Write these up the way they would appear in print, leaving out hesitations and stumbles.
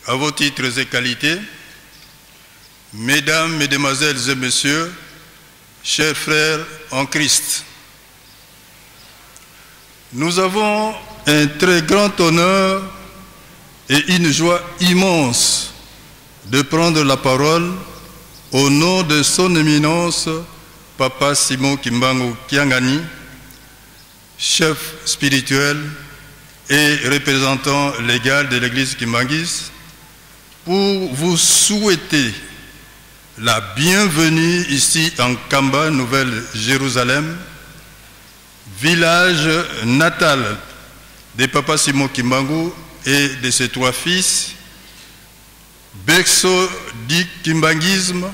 à vos titres et qualités, mesdames, mesdemoiselles et messieurs, chers frères en Christ, nous avons un très grand honneur et une joie immense de prendre la parole au nom de son éminence, Papa Simon Kimbangu Kiangani, chef spirituel et représentant légal de l'église Kimbangis, pour vous souhaiter la bienvenue ici en Kamba, Nouvelle-Jérusalem, village natal de Papa Simon Kimbangu et de ses trois fils, berceau du kimbanguisme,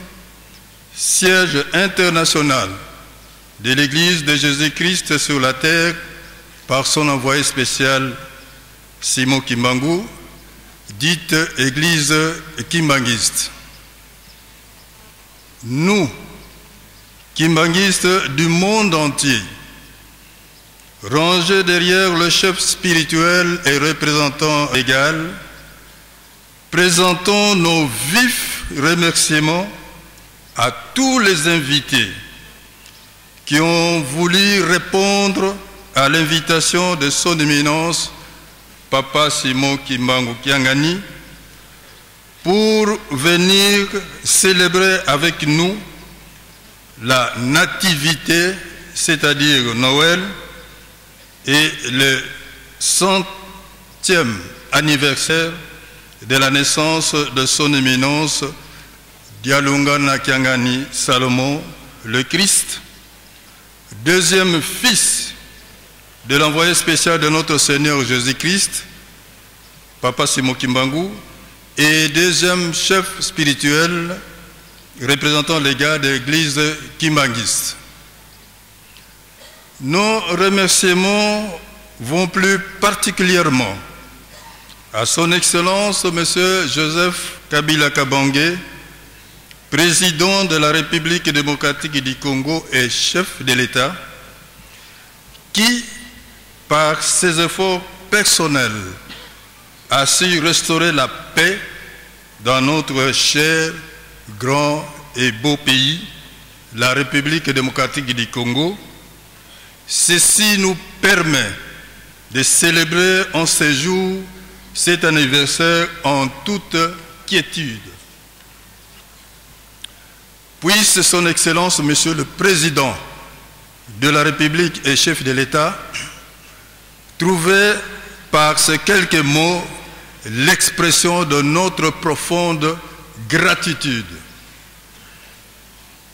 siège international de l'Église de Jésus-Christ sur la terre par son envoyé spécial Simon Kimbangu, dite Église kimbanguiste. Nous, kimbanguistes du monde entier, rangés derrière le chef spirituel et représentant légal, présentons nos vifs remerciements à tous les invités qui ont voulu répondre à l'invitation de son éminence, Papa Simon Kimbangu Kiangani, pour venir célébrer avec nous la nativité, c'est-à-dire Noël, et le 100e anniversaire de la naissance de son éminence Dialungana Kiangani Salomon, le Christ, deuxième fils de l'envoyé spécial de notre Seigneur Jésus-Christ, Papa Simon Kimbangu, et deuxième chef spirituel représentant légal de l'église kimbanguiste. Nos remerciements vont plus particulièrement à son Excellence M. Joseph Kabila Kabange, président de la République démocratique du Congo et chef de l'État, qui, par ses efforts personnels, a su restaurer la paix dans notre cher, grand et beau pays, la République démocratique du Congo. Ceci nous permet de célébrer en ce jour cet anniversaire en toute quiétude. Puisse son Excellence, Monsieur le Président de la République et chef de l'État, trouver par ces quelques mots l'expression de notre profonde gratitude.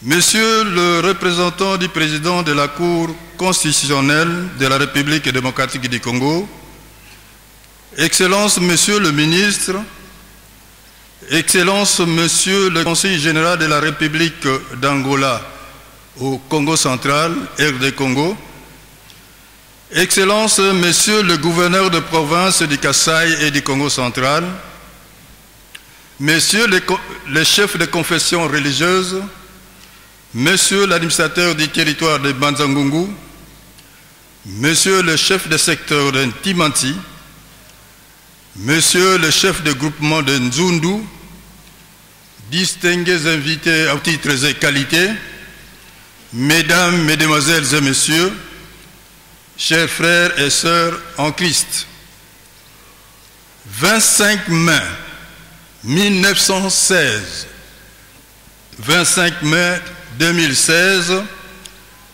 Monsieur le représentant du président de la Cour constitutionnelle de la République démocratique du Congo, Excellence Monsieur le ministre, Excellence Monsieur le Conseiller général de la République d'Angola au Congo central, RD Congo, Excellence Monsieur le gouverneur de province du Kasaï et du Congo central, Messieurs les chefs de confession religieuse, Monsieur l'administrateur du territoire de Banzangungu, Monsieur le chef de secteur de Timanti, Monsieur le chef de groupement de Nzundu, distingués invités à titres et qualités, Mesdames, Mesdemoiselles et Messieurs, chers frères et sœurs en Christ, 25 mai 1916, 25 mai 2016,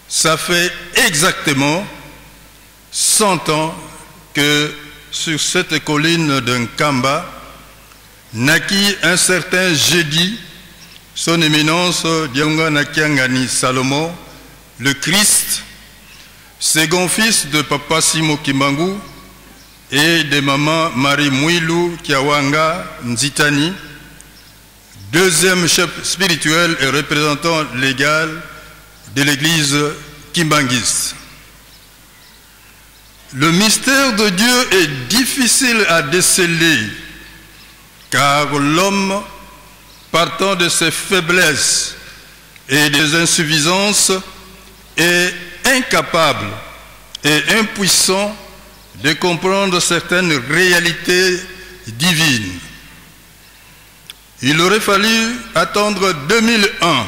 ça fait exactement 100 ans que sur cette colline d'un Kamba naquit un certain jeudi son éminence Dialungana Kiangani Salomon, le Christ, second fils de Papa Simon Kimbangu et de Maman Marie Mouilou Kiawanga Nzitani, deuxième chef spirituel et représentant légal de l'église kimbanguiste. Le mystère de Dieu est difficile à déceler, car l'homme, partant de ses faiblesses et des insuffisances, est incapable et impuissant de comprendre certaines réalités divines. Il aurait fallu attendre 2001,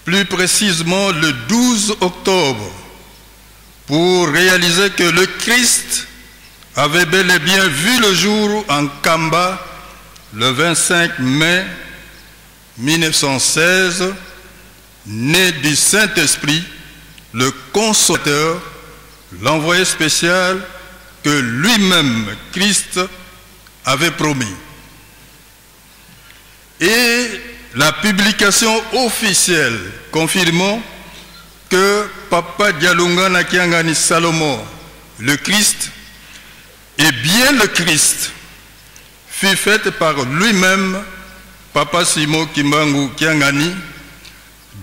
plus précisément le 12 octobre, pour réaliser que le Christ avait bel et bien vu le jour en Kamba le 25 mai 1916, né du Saint-Esprit, le Consolateur, l'envoyé spécial que lui-même, Christ, avait promis. Et la publication officielle confirmant que Papa Dialungana Kiangani Salomo, le Christ, et bien le Christ, fut faite par lui-même, Papa Simon Kimbangu Kiangani,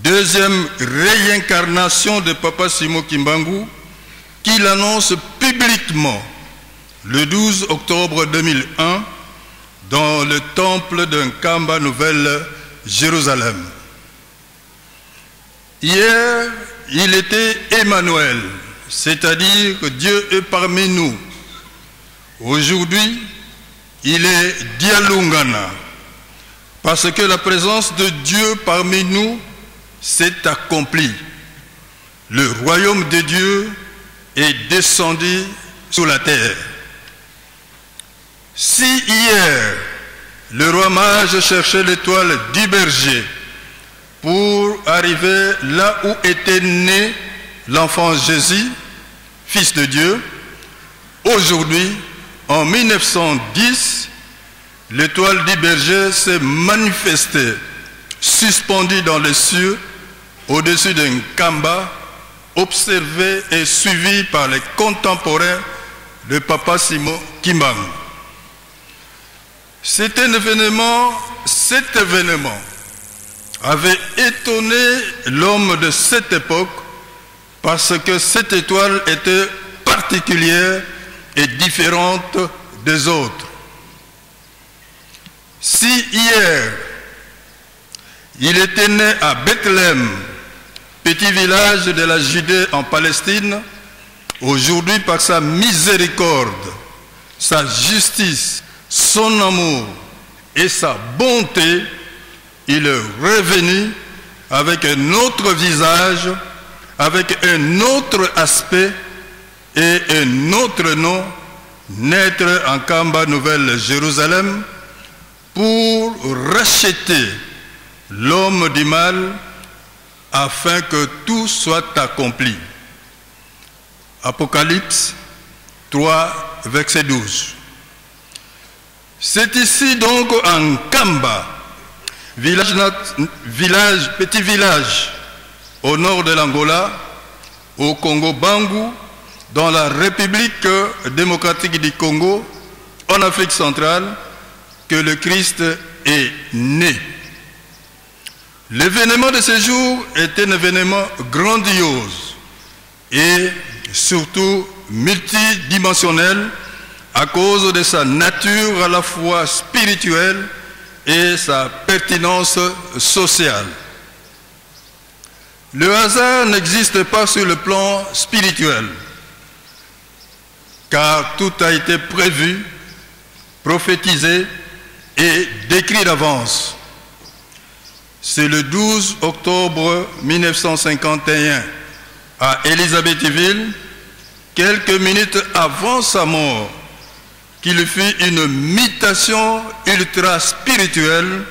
deuxième réincarnation de Papa Simon Kimbangu, qu'il annonce publiquement le 12 octobre 2001 dans le temple de Nkamba Nouvelle Jérusalem. Hier, il était Emmanuel, c'est-à-dire que Dieu est parmi nous. Aujourd'hui, il est Dialungana, parce que la présence de Dieu parmi nous s'est accomplie. Le royaume de Dieu est descendu sur la terre. Si hier, le roi mage cherchait l'étoile du berger pour arriver là où était né l'enfant Jésus, fils de Dieu, aujourd'hui, en 1910, l'étoile du berger s'est manifestée, suspendue dans les cieux, au-dessus d'un Nkamba, observée et suivie par les contemporains de Papa Simon Kimbangu. Cet événement avait étonné l'homme de cette époque parce que cette étoile était particulière et différente des autres. Si hier, il était né à Bethléem, petit village de la Judée en Palestine, aujourd'hui par sa miséricorde, sa justice, son amour et sa bonté, il est revenu avec un autre visage, avec un autre aspect et un autre nom, naître en Kamba Nouvelle Jérusalem pour racheter l'homme du mal afin que tout soit accompli. Apocalypse 3, verset 12. C'est ici donc en Kamba, petit village au nord de l'Angola, au Congo-Bangu, dans la République démocratique du Congo, en Afrique centrale, que le Christ est né. L'événement de ce jour est un événement grandiose et surtout multidimensionnel à cause de sa nature à la fois spirituelle et sa pertinence sociale. Le hasard n'existe pas sur le plan spirituel, car tout a été prévu, prophétisé et décrit d'avance. C'est le 12 octobre 1951, à Élisabethville, quelques minutes avant sa mort, qu'il fit une mutation ultra spirituelle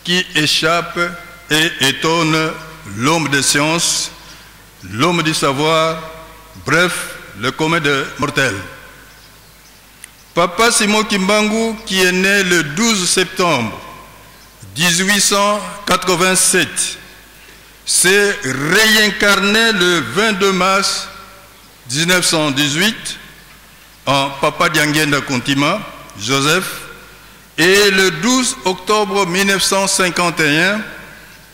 qui échappe et étonne l'homme de science, l'homme du savoir, bref, le commun des mortels. Papa Simon Kimbangu, qui est né le 12 septembre 1887, s'est réincarné le 22 mars 1918 en Papa Diangenda Kontima, Joseph, et le 12 octobre 1951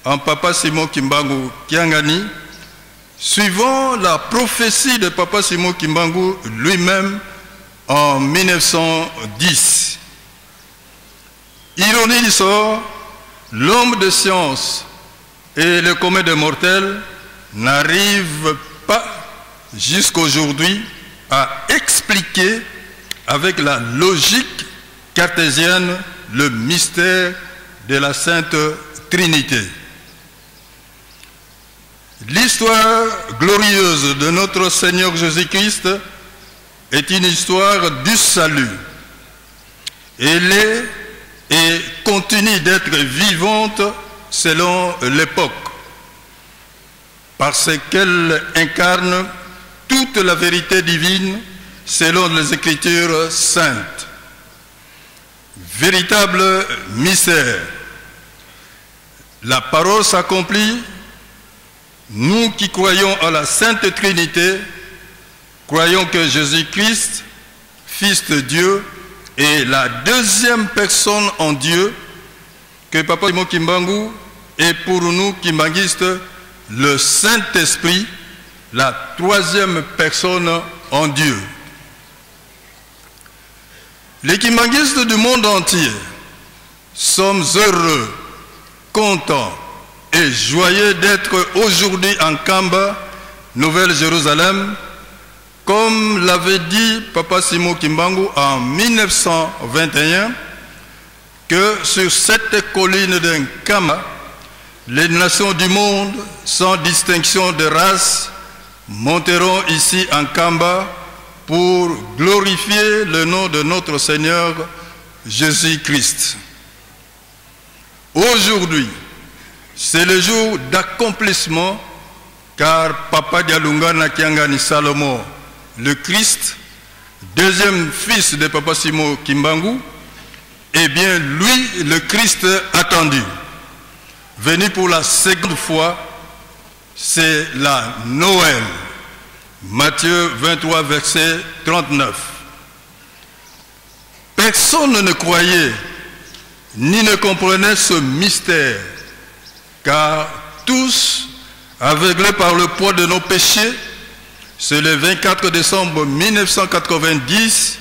en Papa Simon Kimbangu Kiangani, suivant la prophétie de Papa Simon Kimbangu lui-même en 1910. Ironie du sort, l'homme de science et le commun des mortels n'arrivent pas jusqu'aujourd'hui à expliquer avec la logique cartésienne le mystère de la Sainte Trinité. L'histoire glorieuse de notre Seigneur Jésus-Christ est une histoire du salut. Elle est et continue d'être vivante selon l'époque, parce qu'elle incarne toute la vérité divine selon les Écritures saintes. Véritable mystère. La parole s'accomplit. Nous qui croyons à la Sainte Trinité, croyons que Jésus-Christ, Fils de Dieu, est la deuxième personne en Dieu, que Papa Simon Kimbangu est pour nous kimbanguistes le Saint-Esprit, la troisième personne en Dieu. Les kimbanguistes du monde entier sommes heureux, contents et joyeux d'être aujourd'hui en Kamba, Nouvelle-Jérusalem, comme l'avait dit Papa Simon Kimbangu en 1921, que sur cette colline d'un Kamba, les nations du monde, sans distinction de race, monteront ici en Kamba pour glorifier le nom de notre Seigneur Jésus-Christ. Aujourd'hui, c'est le jour d'accomplissement, car Papa Dialunga Nakiangani Salomon, le Christ, deuxième fils de Papa Simon Kimbangu, est bien lui le Christ attendu. Venu pour la seconde fois, c'est la Noël. Matthieu 23, verset 39. Personne ne croyait ni ne comprenait ce mystère, car tous, aveuglés par le poids de nos péchés, c'est le 24 décembre 1990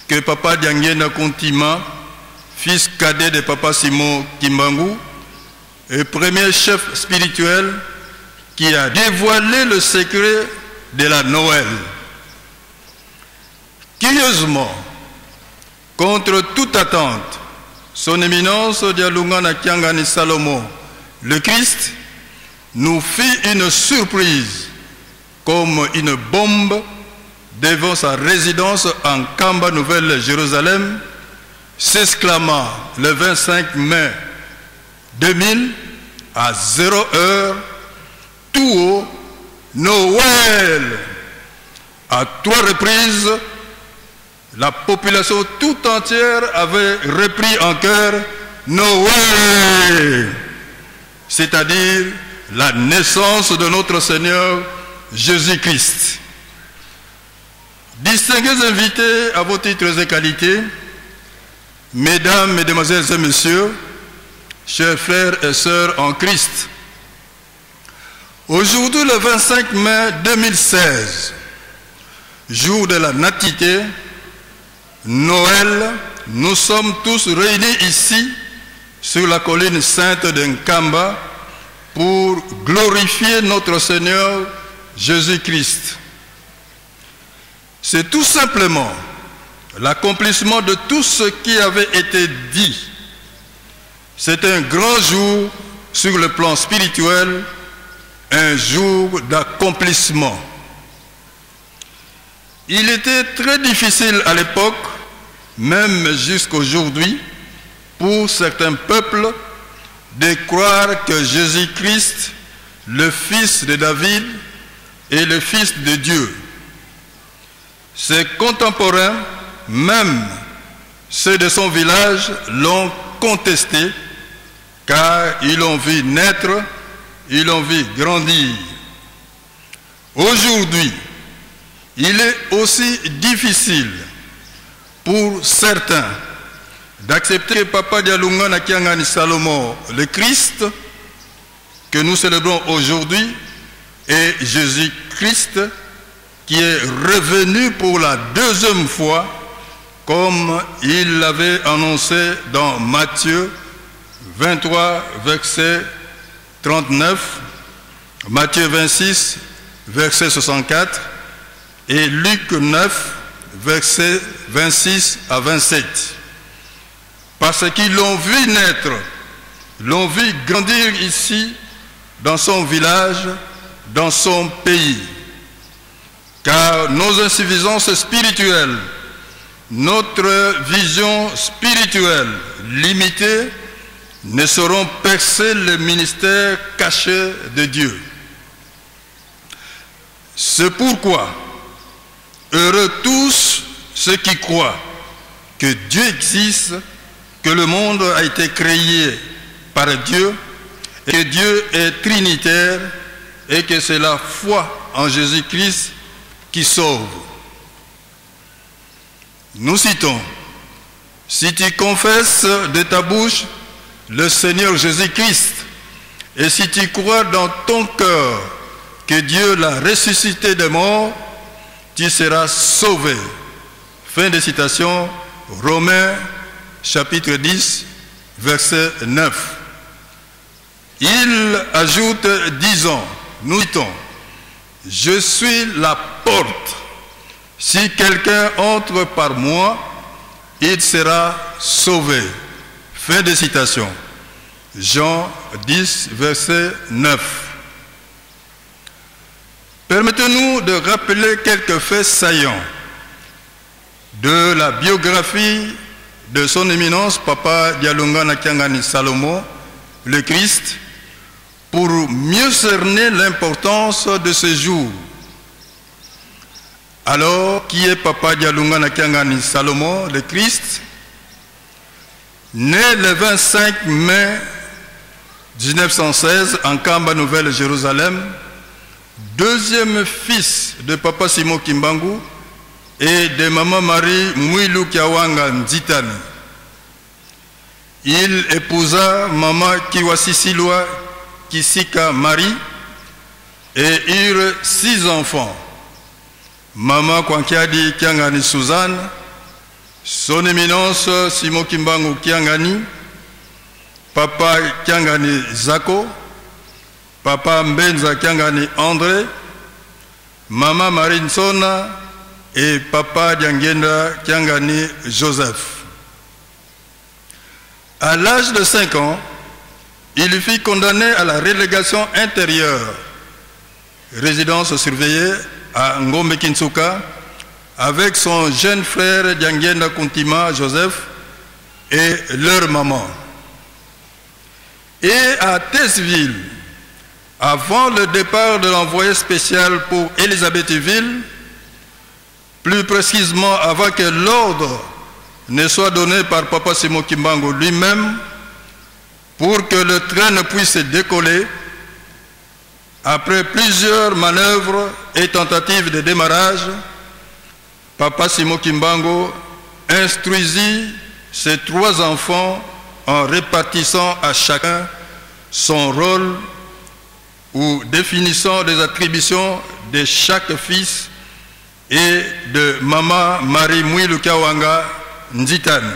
que Papa Diangena Kontima, fils cadet de Papa Simon Kimbangu, et premier chef spirituel, qui a dévoilé le secret de la Noël. Curieusement, contre toute attente, son éminence Dialunga Nakiangani Salomon, le Christ, nous fit une surprise comme une bombe devant sa résidence en Kamba, Nouvelle-Jérusalem, s'exclamant le 25 mai 2000 à 0 heure, tout haut, Noël. À 3 reprises, la population tout entière avait repris en chœur Noël, c'est-à-dire la naissance de notre Seigneur Jésus-Christ. Distingués invités à vos titres et qualités, mesdames, mesdemoiselles et messieurs, chers frères et sœurs en Christ, aujourd'hui le 25 mai 2016, jour de la Nativité, Noël, nous sommes tous réunis ici sur la colline sainte d'Nkamba pour glorifier notre Seigneur Jésus-Christ. C'est tout simplement l'accomplissement de tout ce qui avait été dit. C'est un grand jour sur le plan spirituel, un jour d'accomplissement. Il était très difficile à l'époque, même jusqu'aujourd'hui, pour certains peuples, de croire que Jésus-Christ, le fils de David, est le fils de Dieu. Ses contemporains, même ceux de son village, l'ont contesté, car ils l'ont vu naître, ils l'ont vu grandir. Aujourd'hui, il est aussi difficile pour certains d'accepter que Papa Dialunga Nakiangani Salomon, le Christ, que nous célébrons aujourd'hui, est Jésus-Christ qui est revenu pour la deuxième fois, comme il l'avait annoncé dans Matthieu 23, verset 39, Matthieu 26, verset 64, et Luc 9, versets 26 à 27. parce qu'ils l'ont vu naître, l'ont vu grandir ici, dans son village, dans son pays. Car nos insuffisances spirituelles, notre vision spirituelle limitée, ne sauront percer le ministère caché de Dieu. C'est pourquoi, heureux tous ceux qui croient que Dieu existe, que le monde a été créé par Dieu, et que Dieu est trinitaire, et que c'est la foi en Jésus-Christ qui sauve. Nous citons, si tu confesses de ta bouche le Seigneur Jésus-Christ, et si tu crois dans ton cœur que Dieu l'a ressuscité des morts, tu seras sauvé. Fin de citation, Romains chapitre 10, verset 9. Il ajoute, disons, nous citons, je suis la porte. Si quelqu'un entre par moi, il sera sauvé. Fin de citation. Jean 10, verset 9. Permettez-nous de rappeler quelques faits saillants de la biographie de son éminence, Papa Dialunga Nakiangani Salomo, le Christ, pour mieux cerner l'importance de ce jour. Alors, qui est Papa Dialunga Nakiangani Salomo, le Christ? Né le 25 mai 1916 en Kamba Nouvelle-Jérusalem, deuxième fils de Papa Simon Kimbangu et de Maman Marie Mouilou Kiawanga Nzitani. Il épousa Maman Kiwasisilwa Kisika Marie et eurent 6 enfants. Maman Kwankiadi Kiangani Suzanne, son éminence Simon Kimbangu Kiangani, Papa Kiangani Zako, Papa Mbenza Kiangani André, Maman Marine Sona et Papa Diangenda Kiangani Joseph. À l'âge de 5 ans, il fut condamné à la relégation intérieure, résidence surveillée à Ngombe Kinsuka, avec son jeune frère Diangenda Kuntima Joseph et leur maman. Et à Tesseville, avant le départ de l'envoyé spécial pour Élisabethville, plus précisément avant que l'ordre ne soit donné par Papa Simon Kimbangu lui-même, pour que le train ne puisse décoller, après plusieurs manœuvres et tentatives de démarrage, Papa Simon Kimbangu instruisit ses 3 enfants en répartissant à chacun son rôle ou définissant les attributions de chaque fils et de Maman Marie Mouilou Kiawanga Nzitani.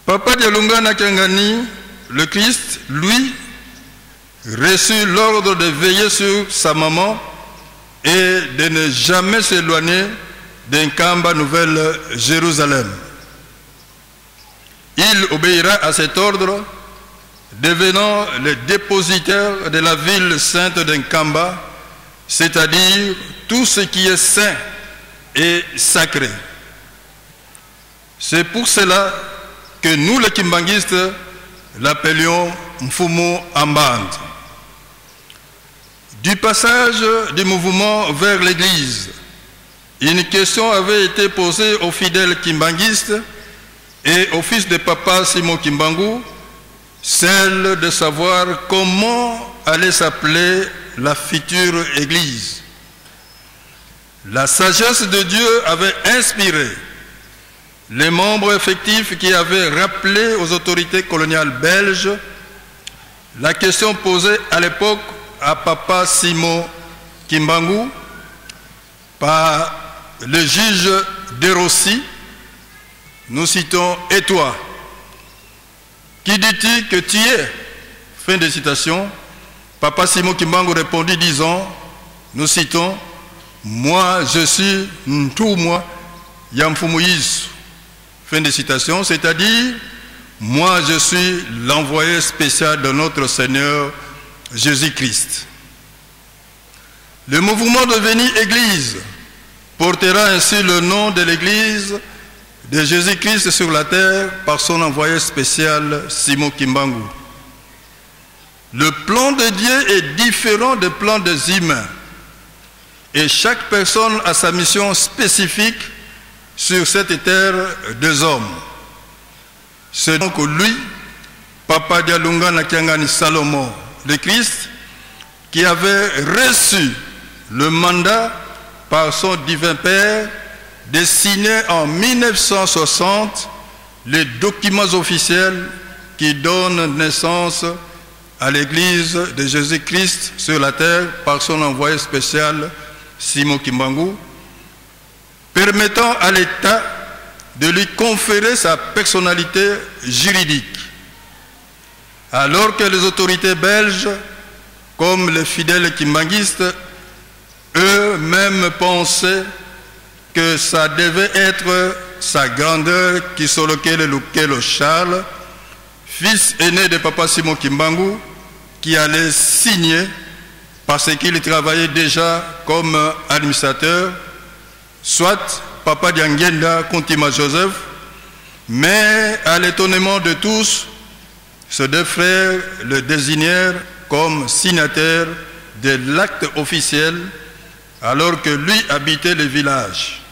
Papa Dialunga Nakiangani, le Christ, lui, reçut l'ordre de veiller sur sa maman et de ne jamais s'éloigner d'un Kamba Nouvelle-Jérusalem. Il obéira à cet ordre, devenant le dépositaire de la ville sainte d'Nkamba, c'est-à-dire tout ce qui est saint et sacré. C'est pour cela que nous, les Kimbanguistes, l'appelions Mfumu Amband. Du passage du mouvement vers l'Église, une question avait été posée aux fidèles kimbanguistes et au fils de Papa Simon Kimbangu, celle de savoir comment allait s'appeler la future Église. La sagesse de Dieu avait inspiré les membres effectifs qui avaient rappelé aux autorités coloniales belges la question posée à l'époque à Papa Simon Kimbangu par le juge de Rossi. Nous citons « Et toi, qui dis-tu que tu es ?» Fin de citation. Papa Simon Kimbangu répondit disant, nous citons « Moi, je suis Ntoumwa Yamfumuyisu. » Fin de citation, c'est-à-dire, moi je suis l'envoyé spécial de notre Seigneur Jésus-Christ. Le mouvement devenu Église portera ainsi le nom de l'Église de Jésus-Christ sur la terre par son envoyé spécial Simon Kimbangu. Le plan de Dieu est différent du plan des humains et chaque personne a sa mission spécifique sur cette terre des hommes. C'est donc lui, Papa Dialunga Nakiangani Salomon, le Christ, qui avait reçu le mandat par son divin Père de signer en 1960 les documents officiels qui donnent naissance à l'Église de Jésus-Christ sur la terre par son envoyé spécial Simon Kimbangu, permettant à l'État de lui conférer sa personnalité juridique, alors que les autorités belges, comme les fidèles kimbanguistes, eux-mêmes pensaient que ça devait être sa grandeur qui soloquait le Charles, fils aîné de Papa Simon Kimbangu, qui allait signer parce qu'il travaillait déjà comme administrateur, soit Papa Diangenda Kontima Joseph, mais à l'étonnement de tous, ces deux frères le désignèrent comme signataire de l'acte officiel alors que lui habitait le village.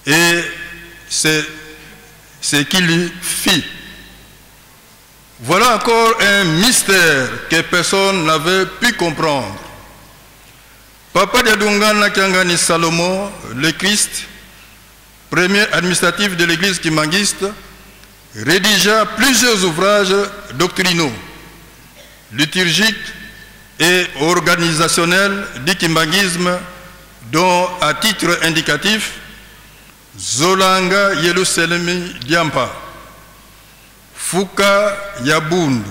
Et c'est ce qu'il fit. Voilà encore un mystère que personne n'avait pu comprendre. Papa Dialunga Nakiangani Salomon, le Christ, premier administratif de l'église kimbanguiste, rédigea plusieurs ouvrages doctrinaux, liturgiques et organisationnels du kimbanguisme, dont, à titre indicatif, Zolanga Yeluselemi Diampa, Fuka Yabundu,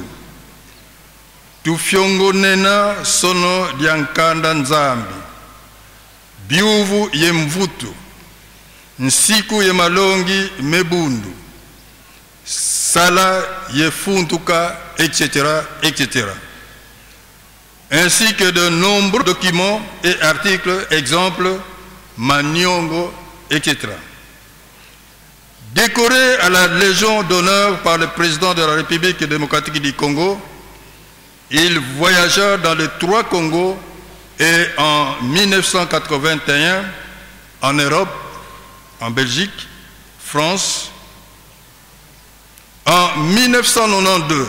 Tufyongo Nena Sono Diankanda Nzambi, Biuvu Yemvutu, Nsiku Yemalongi Mebundu, Sala Yefuntuka, etc., etc. Ainsi que de nombreux documents et articles, exemples, Manyongo, etc. Décoré à la Légion d'honneur par le président de la République démocratique du Congo, il voyagea dans les 3 Congos et en 1981 en Europe, en Belgique, France. En 1992,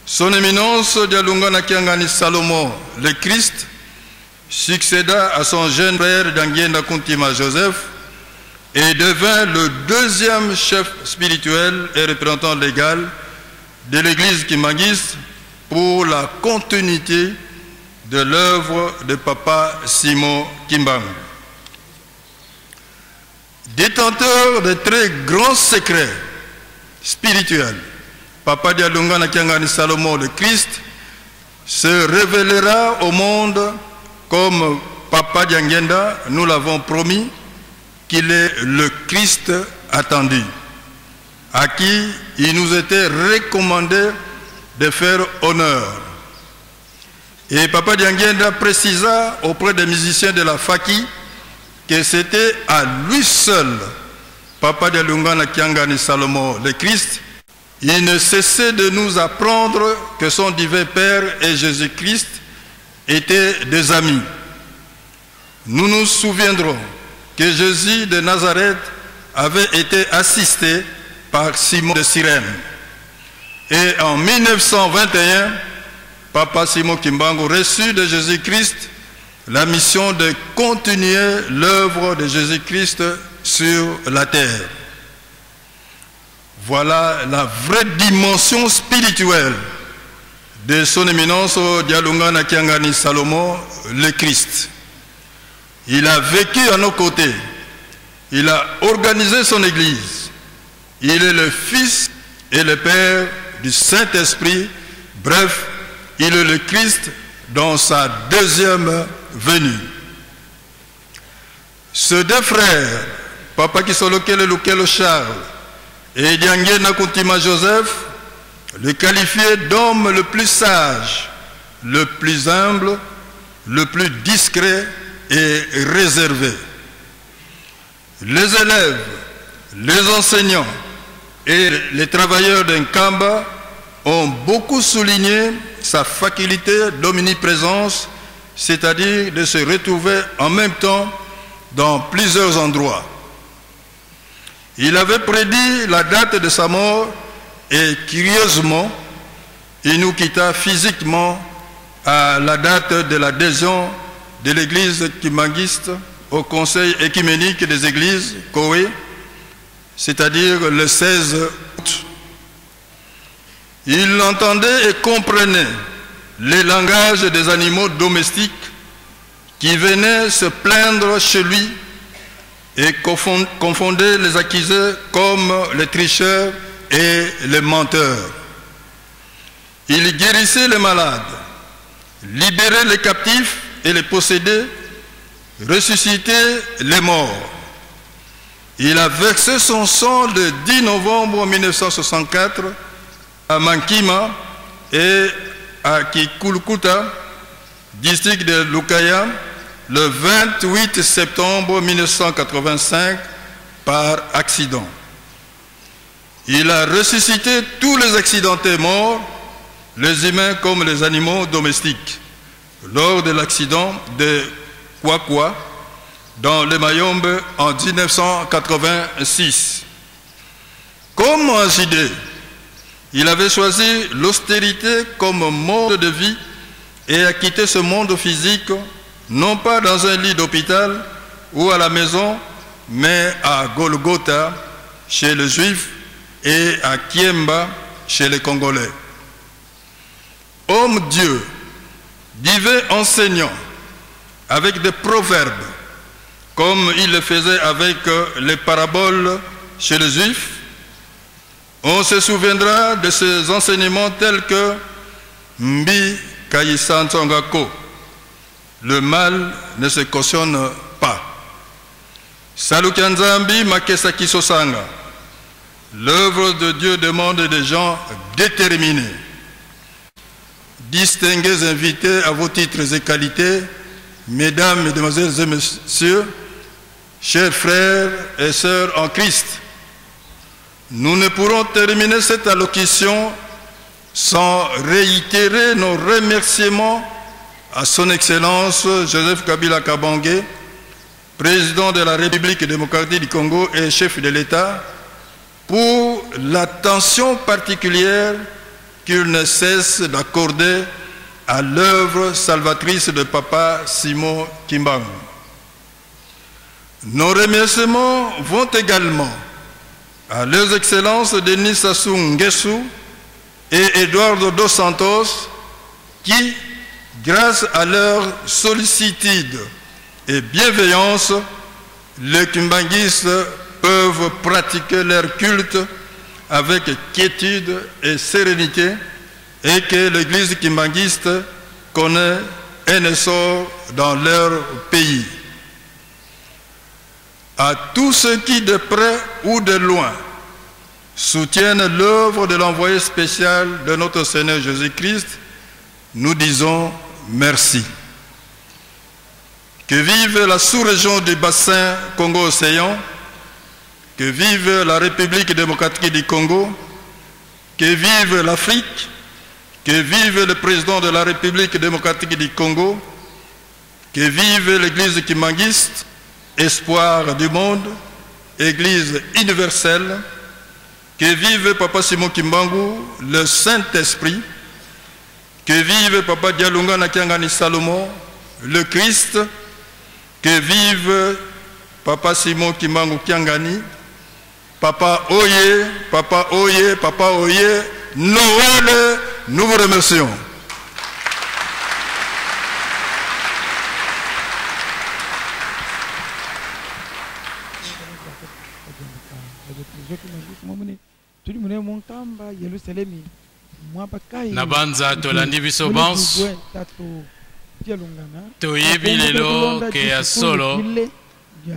son éminence Dialunga Nakiangani Salomon, le Christ, succéda à son jeune frère Diangenda Kontima Joseph et devint le 2e chef spirituel et représentant légal de l'église kimbanguiste pour la continuité de l'œuvre de Papa Simon Kimbangu. Détenteur de très grands secrets spirituels, Papa Dialunga Nakiangani Salomon le Christ se révélera au monde comme Papa Diangenda, nous l'avons promis, qu'il est le Christ attendu, à qui il nous était recommandé de faire honneur. Et Papa Diangenda précisa auprès des musiciens de la Faki que c'était à lui seul, Papa Dialunga Nakiangani Salomon le Christ, il ne cessait de nous apprendre que son divin Père et Jésus-Christ étaient des amis. Nous nous souviendrons que Jésus de Nazareth avait été assisté par Simon de Cyrène. Et en 1921, Papa Simon Kimbangu reçut de Jésus-Christ la mission de continuer l'œuvre de Jésus-Christ sur la terre. Voilà la vraie dimension spirituelle de son éminence Dialunga Nakiangani Salomon, le Christ. Il a vécu à nos côtés. Il a organisé son église. Il est le Fils et le Père du Saint-Esprit. Bref, il est le Christ dans sa 2e venue. Ces deux frères, Papa Kisolokele Lukelo Charles et Diangue Nakuntima Joseph le qualifiaient d'homme le plus sage, le plus humble, le plus discret et réservé. Les élèves, les enseignants et les travailleurs d'Nkamba ont beaucoup souligné sa faculté d'omniprésence, c'est-à-dire de se retrouver en même temps dans plusieurs endroits. Il avait prédit la date de sa mort et curieusement, il nous quitta physiquement à la date de l'adhésion de l'église kimbanguiste au Conseil écuménique des églises, COE, c'est-à-dire le 16 août. Il entendait et comprenait les langages des animaux domestiques qui venaient se plaindre chez lui et confondait les accusés comme les tricheurs et les menteurs. Il guérissait les malades, libérait les captifs et les possédés, ressuscitait les morts. Il a versé son sang le 10 novembre 1964 à Mankima et à Kikulukuta, district de Lukaya, le 28 septembre 1985 par accident. Il a ressuscité tous les accidentés morts, les humains comme les animaux domestiques, lors de l'accident de Kwakwa dans le Mayombe en 1986. Comme en JD, il avait choisi l'austérité comme mode de vie et a quitté ce monde physique, non pas dans un lit d'hôpital ou à la maison, mais à Golgotha, chez les Juifs, et à Kiemba, chez les Congolais. Homme Dieu, divin enseignant, avec des proverbes, comme il le faisait avec les paraboles chez les Juifs, on se souviendra de ses enseignements tels que Mbi Kayisan Tsongako, le mal ne se cautionne pas. Salukanzambi Makesa Kisosanga, l'œuvre de Dieu demande des gens déterminés. Distingués invités à vos titres et qualités, mesdames, mesdemoiselles et messieurs, chers frères et sœurs en Christ, nous ne pourrons terminer cette allocution sans réitérer nos remerciements à son Excellence Joseph Kabila Kabange, président de la République démocratique du Congo et chef de l'État, pour l'attention particulière qu'il ne cesse d'accorder à l'œuvre salvatrice de Papa Simon Kimbangu. Nos remerciements vont également à leurs excellences Denis Sassou Nguesso et Eduardo dos Santos qui, grâce à leur sollicitude et bienveillance, les kimbanguistes peuvent pratiquer leur culte avec quiétude et sérénité et que l'église kimbanguiste connaît un essor dans leur pays. À tous ceux qui, de près ou de loin, soutiennent l'œuvre de l'envoyé spécial de notre Seigneur Jésus-Christ, nous disons merci. Que vive la sous-région du bassin Congo-Océan, que vive la République démocratique du Congo, que vive l'Afrique, que vive le président de la République démocratique du Congo, que vive l'église kimbanguiste, espoir du monde, église universelle, que vive Papa Simon Kimbangu, le Saint-Esprit, que vive Papa Dialunga Nakiangani Salomon, le Christ, que vive Papa Simon Kimbangu Kiangani, Papa Oye, Papa Oye, Papa Oye, Noël, nous vous remercions. Nabanza tolandi biso bans toyebi lelo ke ya solo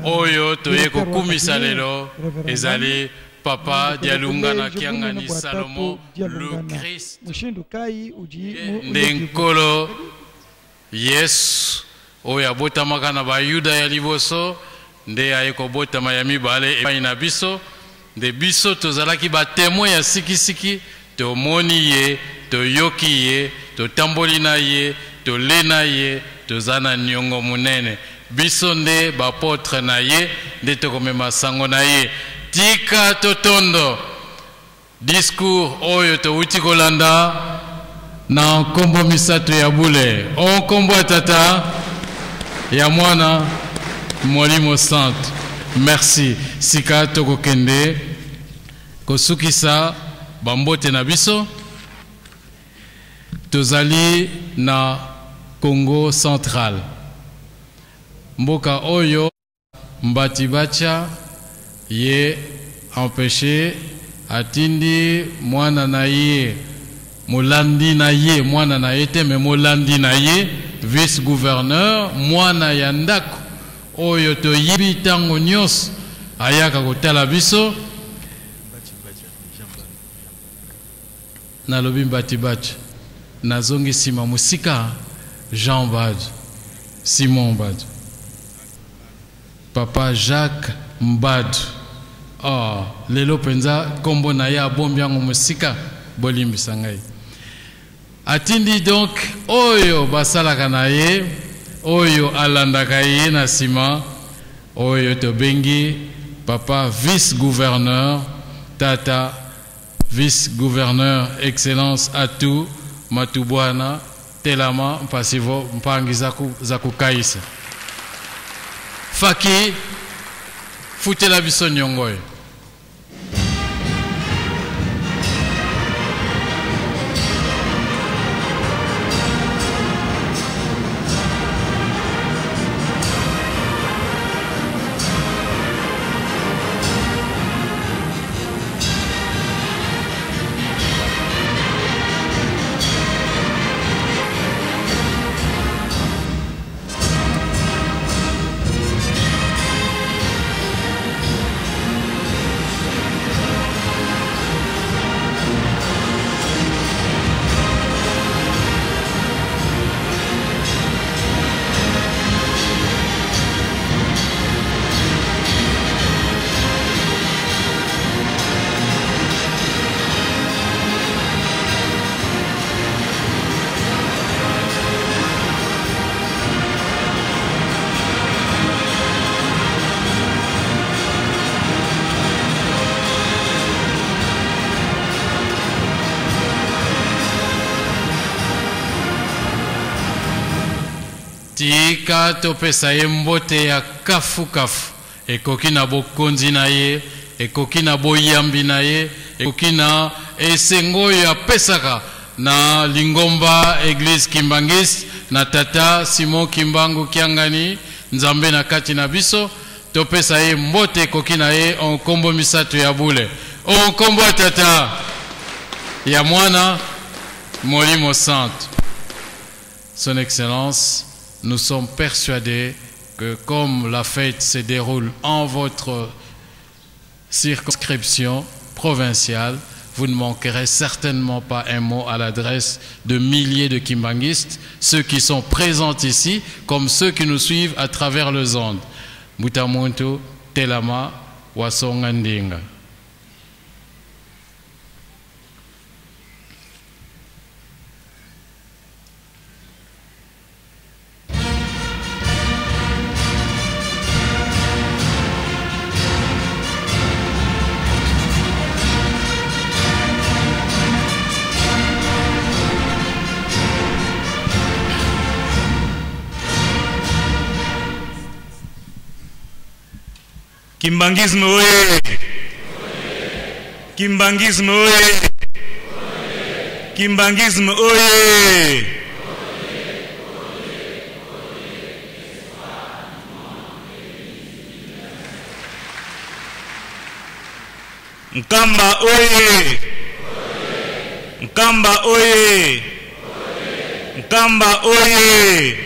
oyo toye kokumisa lelo ezali papa Dialunga na Kiangani Salomo le Christ ndenkolo Yesu oyo abotamaka na bayuda ya liboso nde aye kobotama ya mibale epai na biso nde biso tozalaki batémoin ya sikisiki tomoni ye toyoki ye totamboli na ye tole na ye toza na niongo munene biso nde bapotre na ye nde tokomema sango na ye tika totondo discours oyo touti kolanda na nkombo misato ya bule onkombo ya tata ya mwana molimo sainte merci sika tokokende kosukisa bambote na biso tozali na Congo central mboka oyo mbati bacha ye empêché atindi mwana na ye molandi na ye mwana na ye te me molandi na ye vice gouverneur mwana ya ndako oyo toyibi tango nyos ayaka kotala biso nalobi mbati bacha nazongi sima musika Jean Mbadou Simon Mbadou papa Jacques Mbadou oh lelo penza kombo na ya bombiango musika bolimbisa ngai atindi donc oyo basalaka na ye oyo alandaka ye na sima oyo tobengi papa vice gouverneur tata vice gouverneur excellence Atou Matubwana telama mpasivo mpangi za kukaisa faki futela biso nyongoyo tika topesa ye mbote ya kafu kafu ekoki na bokonzi na ye ekoki na boyambi na ye ekoki na esengo ya pesaka na lingomba église Kimbangis na tata Simon Kimbangu Kiangani nzambe na kati na biso topesa ye mbote ekoki na ye onkombo misato ya bule onkombo tata ya mwana molimo sainte. Son Excellence, nous sommes persuadés que comme la fête se déroule en votre circonscription provinciale, vous ne manquerez certainement pas un mot à l'adresse de milliers de kimbanguistes, ceux qui sont présents ici, comme ceux qui nous suivent à travers les ondes. Mutamuntu, Telama, Wasongandinga. Kimbangisme oye! Kimbangisme oye! Kimbangisme oye! Nkamba oye! Nkamba oye! Nkamba oye!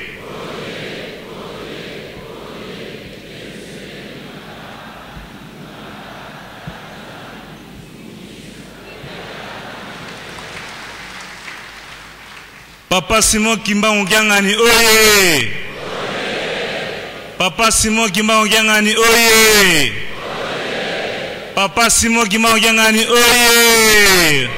Papa Simon Kimbangu Kiangani oye. Papa Simon Kimbangu Kiangani oye. Papa Simon Kimbangu Kiangani oye.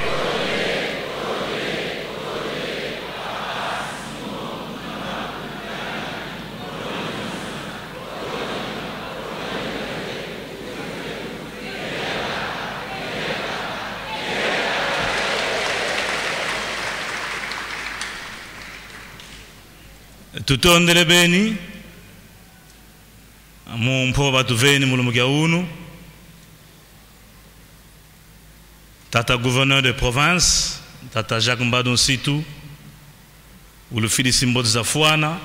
Tutondele beni mumpo batu veni mulumukia unu tata gouverneur de province tata Jacques Mbadon Situ ulufidi simbo za fuana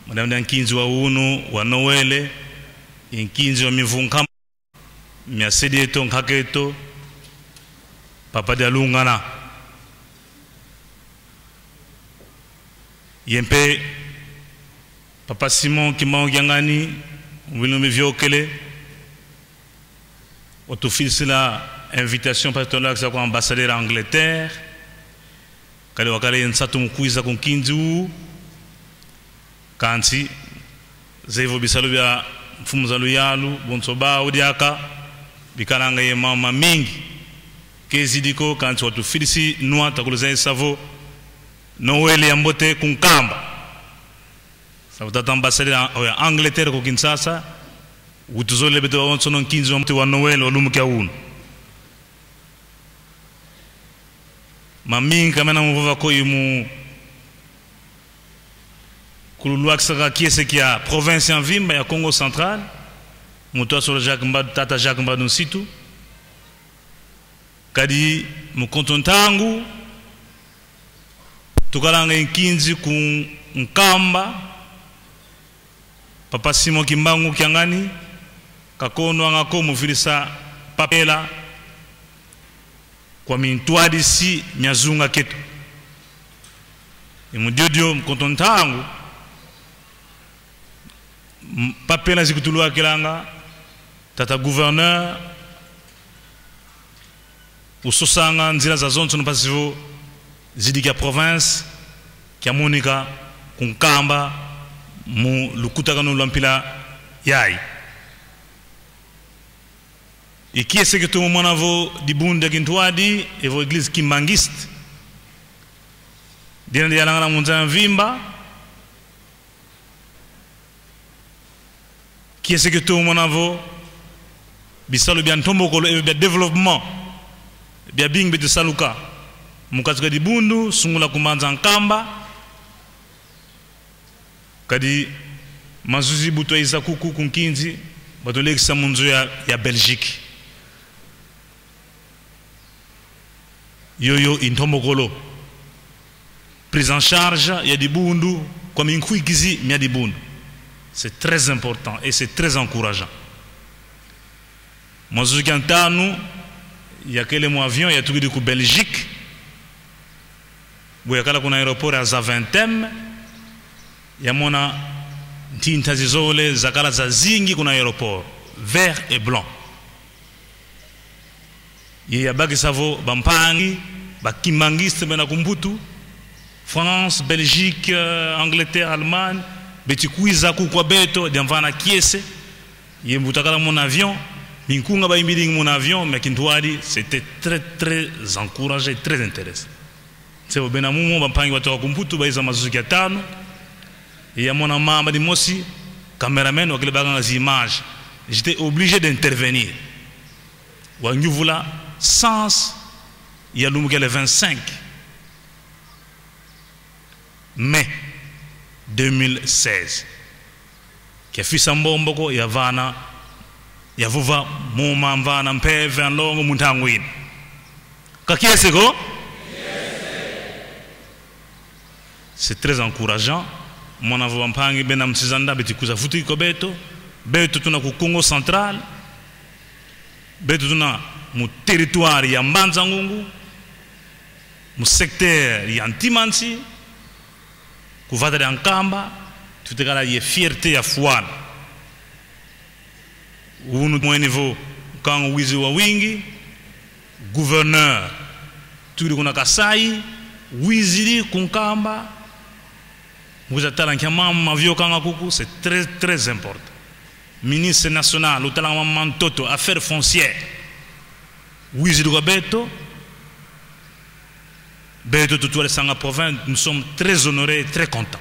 madame nkinzi wa unu wa Noele inkinzi wa mivunka miasedi eto nkaketo papa de alungana yempe Papa Simon Kimbangu Kiangani wilumi viokele autofilse la invitation patronale kwa ambassadeur Angleterre kale wakale nsatu mkuiza kunkinzi kanti zevo bisalo bya mfumu za luyalu bonsoba odiaka bikalanga ye mama mingi kezidiko kanti autofilsi noa takuluza savo Noele yambote kunkamba sabutata ambassadeur ya Angleterre ko Kinshasa utuzole beto onsono nkinzi wa mtu wa Noele olumukia unu mamingi kamena mvova ko imu kululwa kisaka kiese kia province en vimba ya Congo Central muto sur Jacques Mbadon tata Jacques Mbadon Situ kadi mukontontangu tukalanga inkinzi ku nkamba Papa Simon Kimbangu Kiangani kakono angako mufilisa papela kwa mintwadi si nyazunga ketu imudiodio mkontontangu papela zikutulwa kilanga tata gouverneur usosanga nzira za zonso nopasivo zidikia province kia monika kunkamba mu lukuta kanu lampila yai ikiese que tout moment avo di bunda kintwadi evo église kimbangiste dina di alanga munza vimba kiese que tout moment avo bisalo bien tombo ko e bien développement bien bing de saluka mukatuka di bundu sungula kumanza nkamba kadi mazuzi buto isa kuku kunkinzi batolekisa munzo ya Belgique yoyo intombokolo prise en charge ya di bundu comme inkuigizi mia di bundu c'est très important et c'est très encourageant mazuzi kantanu ya kele mo avion ya tukidi ku Belgique boyakala kuna aéroport ya Zaventem ya mona tinta zizole zakala za zingi kuna aéroport vert et blanc ye ya bagi savo bampangi bakimbangiste bena kumbutu France Belgique Angleterre Allemagne beti kuiza ku kwa beto demvana kiese ye mbutakala mon avion minkunga ba imbiding mon avion mais kintwadi c'était très encouragé très intéressant c'est au benamumo bampangi watu kumbutu baiza mazuki ya tano et mon mamba di mosi cameraman wakile baganga les images j'étais obligé d'intervenir wa nyuvula sens ya lumuke le 25 mai 2016 qui a fait sambombo ya vana ya vuva muma mvana mpeve nlongo muntangwini kakiese ko c'est très encourageant mon avampangi bena msizanda betikuza futu ko beto tuna ku Congo Central beto tuna mu territoire ya Mbanza Ngungu mu secteur ya Ntimansi ku vada de Nkamba tutekala ye fierté ya Fuana unu mo niveau quand wizi wa wingi gouverneur tuli kuna Kasai wizili kunkamba nguzatala nkiamama vyo kanga kuku, c'est très très important. Ministre national utala mama toto affaires foncières wizili kwa beto tutuale sanga province, nous sommes très honorés et très contents.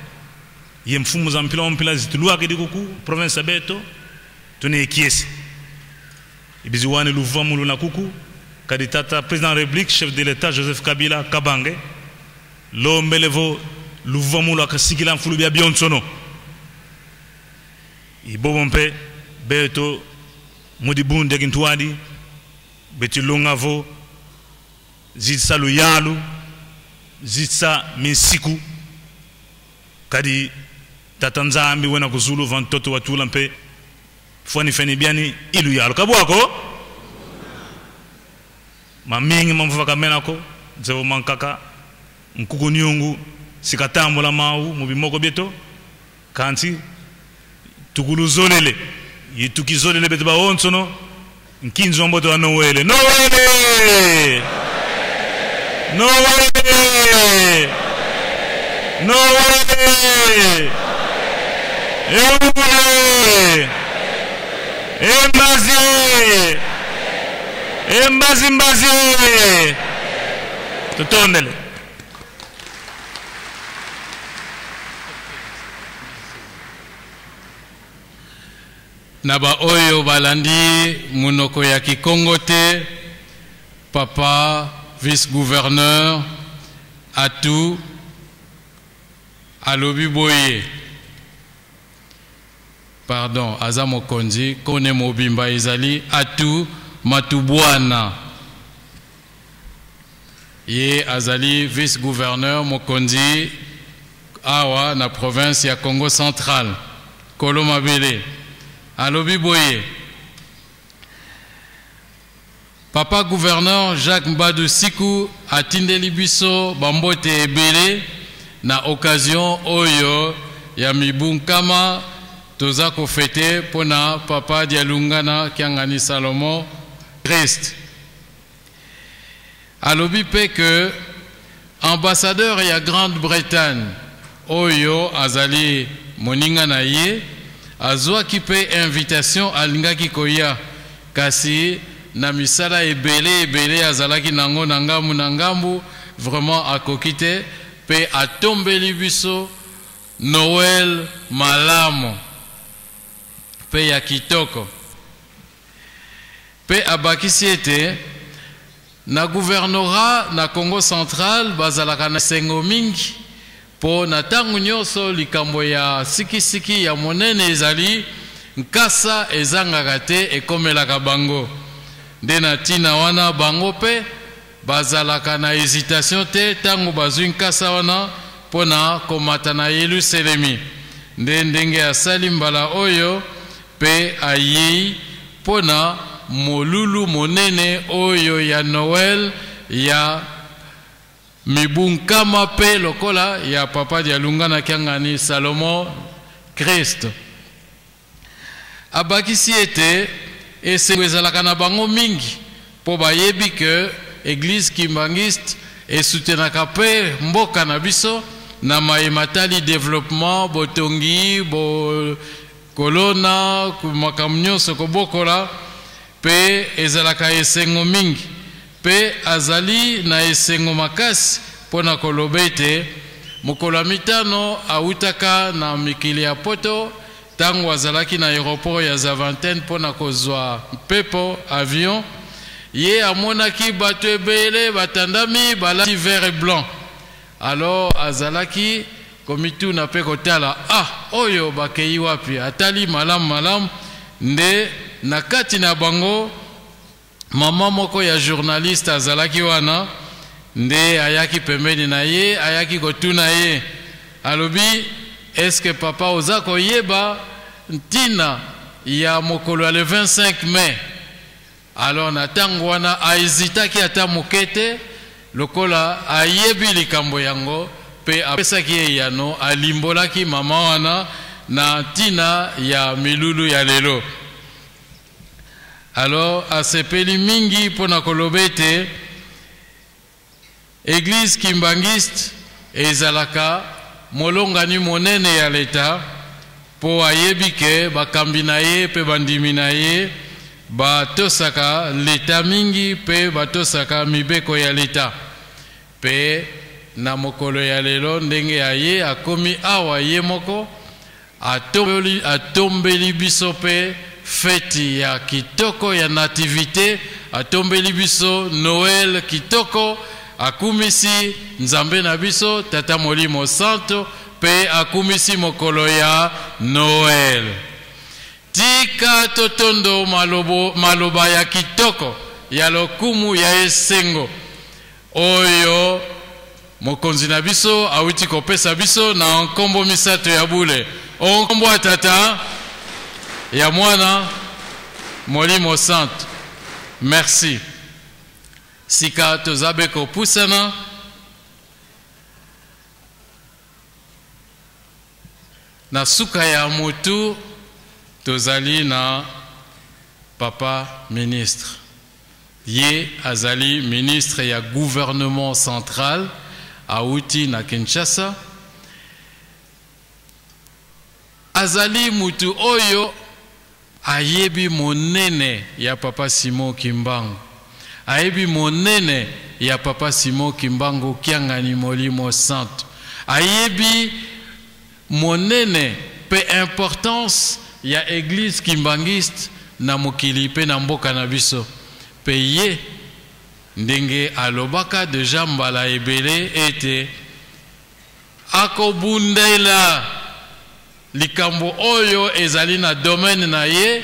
Yemfumu za mpila zitulua kidi kuku province beto tune kiesi ibiziwane luvamu luna kuku kaditata président de la République chef de l'État Joseph Kabila Kabange lombelevo luvamu la kasikila mfulu bia bionsono ibompe beto mudibunde kintwadi beti longavo zitsa luyalu zitsa misiku kadi tatanzambi wena kuzulu vantoto watula mpe fwani feni biani ilu yalo kabwako mamingi mamvuva kamenako zevo mankaka mkuku nyungu sikatambula mau mubimoko bieto kanti tukuluzolele yitukizolele beto ba onsono nkinzo mboto wa nowele nowele nowele nowele embazi tutondele naba oyo balandi munoko ya Kikongo te papa vice-gouverneur atu alobi boye pardon aza mokonzi kone mobimba ezali atu matubwana ye azali vice-gouverneur mokonzi awa na province ya Congo central Kolomabele alobi boye papa gouverneur Jacques Mbadu Siku atindeli biso bambote ebele na occasion oyo ya mibunkama toza ko fete pona papa Dialungana Kiangani Salomon Christ alobi pe que ambassadeur ya Grande-Bretagne oyo azali moninga na ye azwa ki pe invitation alingaki koya kasi na misala ebele azalaki nango na ngambu vraiment akokite pe atombeli biso Noël malamu pe ya kitoko pe abakisi ete na gouvernorat na Congo central bazalaka na sengo mingi po na tangu nyonso likambo ya sikisiki ya monene ezali nkasa ezangaka te ekomelaka bango nde na tina wana bango pe bazalaka na hésitation te tangu bazwi nkasa wana pona komata na Yelusalemi nde ndenge asali mbala oyo pe ayei pona molulu monene oyo ya Noël ya mibunkama pe lokola ya papa Dialungana Kiangani Salomon Christ abakisi ete esengo ezalaka na bango mingi po bayebi ke église kimbangiste esoutenaka pe mboka na biso na mayematali développement botongi bo kolona makambo nyonso kobokola pe ezalaka esengo mingi pe azali na esengo makasi pona koloba ete mokolo ya mitano autaka na mikili ya poto tango azalaki na aéroport ya Zaventem pona kozwa mpepo avion ye amonaki bato ebele batandami balati vert et blanc alors azalaki komituna pe kotala oyo bakei wapi atali malamu nde na kati na bango mama moko ya journaliste azalaki wana nde ayaki pembeni na ye ayaki kotuna ye alobi est-ce que papa oza koyeba ntina ya mokolo ya le 25 mai alors na tango wana ahésitaki ata mokete lokola ayebi likambo yango pe apesaki ye yano alimbolaki mama wana na ntina ya milulu ya lelo alors asepeli mingi pona koloba ete Église kimbangiste ezalaka molongani monene ya leta po ayebi ke bakambi na ye pe bandimi na ye batosaka leta mingi pe batosaka mibeko ya leta pe na mokolo ya lelo ndenge aye akomi awa ye moko atombeli biso pe feti ya kitoko ya nativité atombeli biso Noël kitoko akumisi nzambe na biso tata molimo santo pe akumisi mokolo ya Noël. Tika totondo maloba ya kitoko ya lokumu ya esengo oyo mokonzi na biso awuti kopesa biso na nkombo misato ya bule onkombo tata ya mwana molimo santo. Merci. Sika tozabe kopusana na suka ya mutu tozali na papa ministre. Ye azali ministre ya gouvernement central auti na Kinshasa. Azali mutu oyo ayebi monene ya papa Simon Kimbangu. Ayebi monene ya papa Simon Kimbangu kiangani molimo santo. Ayebi monene pe importance ya église kimbangiste na mokili pe na mboka na biso. Pe ye ndenge alobaka deja mbala ebele ete akobundela likambo oyo ezali na domaine na ye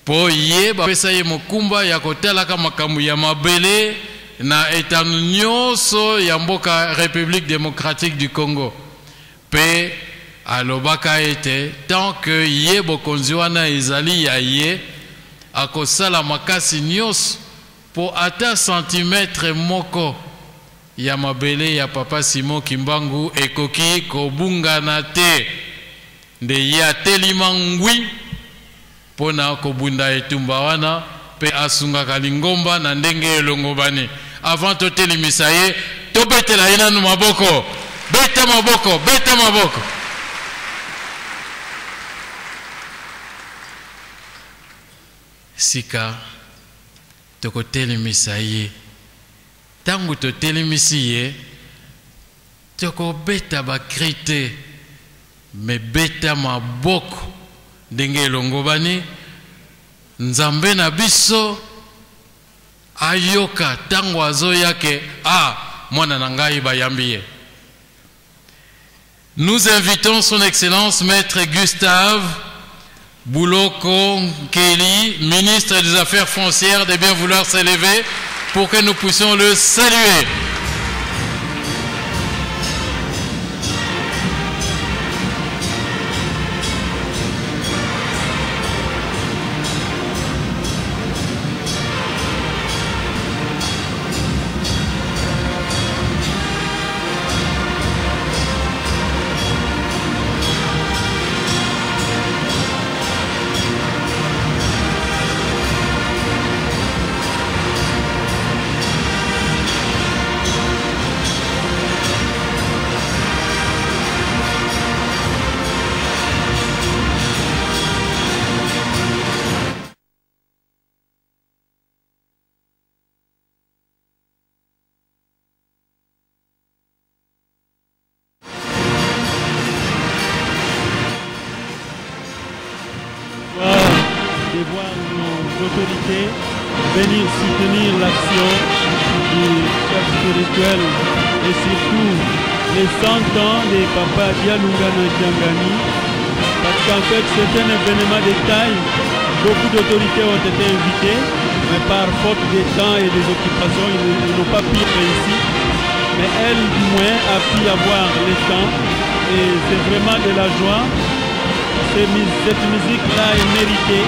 po ye bapesa ye mokumba ya kotalaka makambo ya mabele na etanu nyonso ya mboka République démocratique du Congo. Pe alobaka ete tant que ye bokonzi wana ezali ya ye akosala makasi nyonso po ata centimètre moko ya mabele ya papa Simon Kimbangu ekoki kobungana te. Nde ye atelima ngwi pona kobunda etumba wana pe asungaka lingomba na ndenge elongobani. Avant totelimisa ye tobetela ye nanu maboko. Beta maboko, beta maboko. Sika tokotelimisa ye. Tangu totelimisi ye tokobeta bakrite me beta maboko ndenge elongobani nzambe na biso ayoka tango azoyake mwana na ngai bayambi ye. Nous invitons son excellence maître Gustave Bouloko Nkeli, ministre des Affaires foncières, de bien vouloir s'élever pour que nous puissions le saluer. De voir nos autorités venir soutenir l'action du chef spirituel et surtout les 100 ans de Papa Dialunga Nkiangani, parce qu'en fait c'est un événement de taille. Beaucoup d'autorités ont été invitées, mais par faute de temps et des occupations, ils n'ont pas pu être ici. Mais elle, du moins, a pu avoir le temps et c'est vraiment de la joie. Cette musique-là est méritée.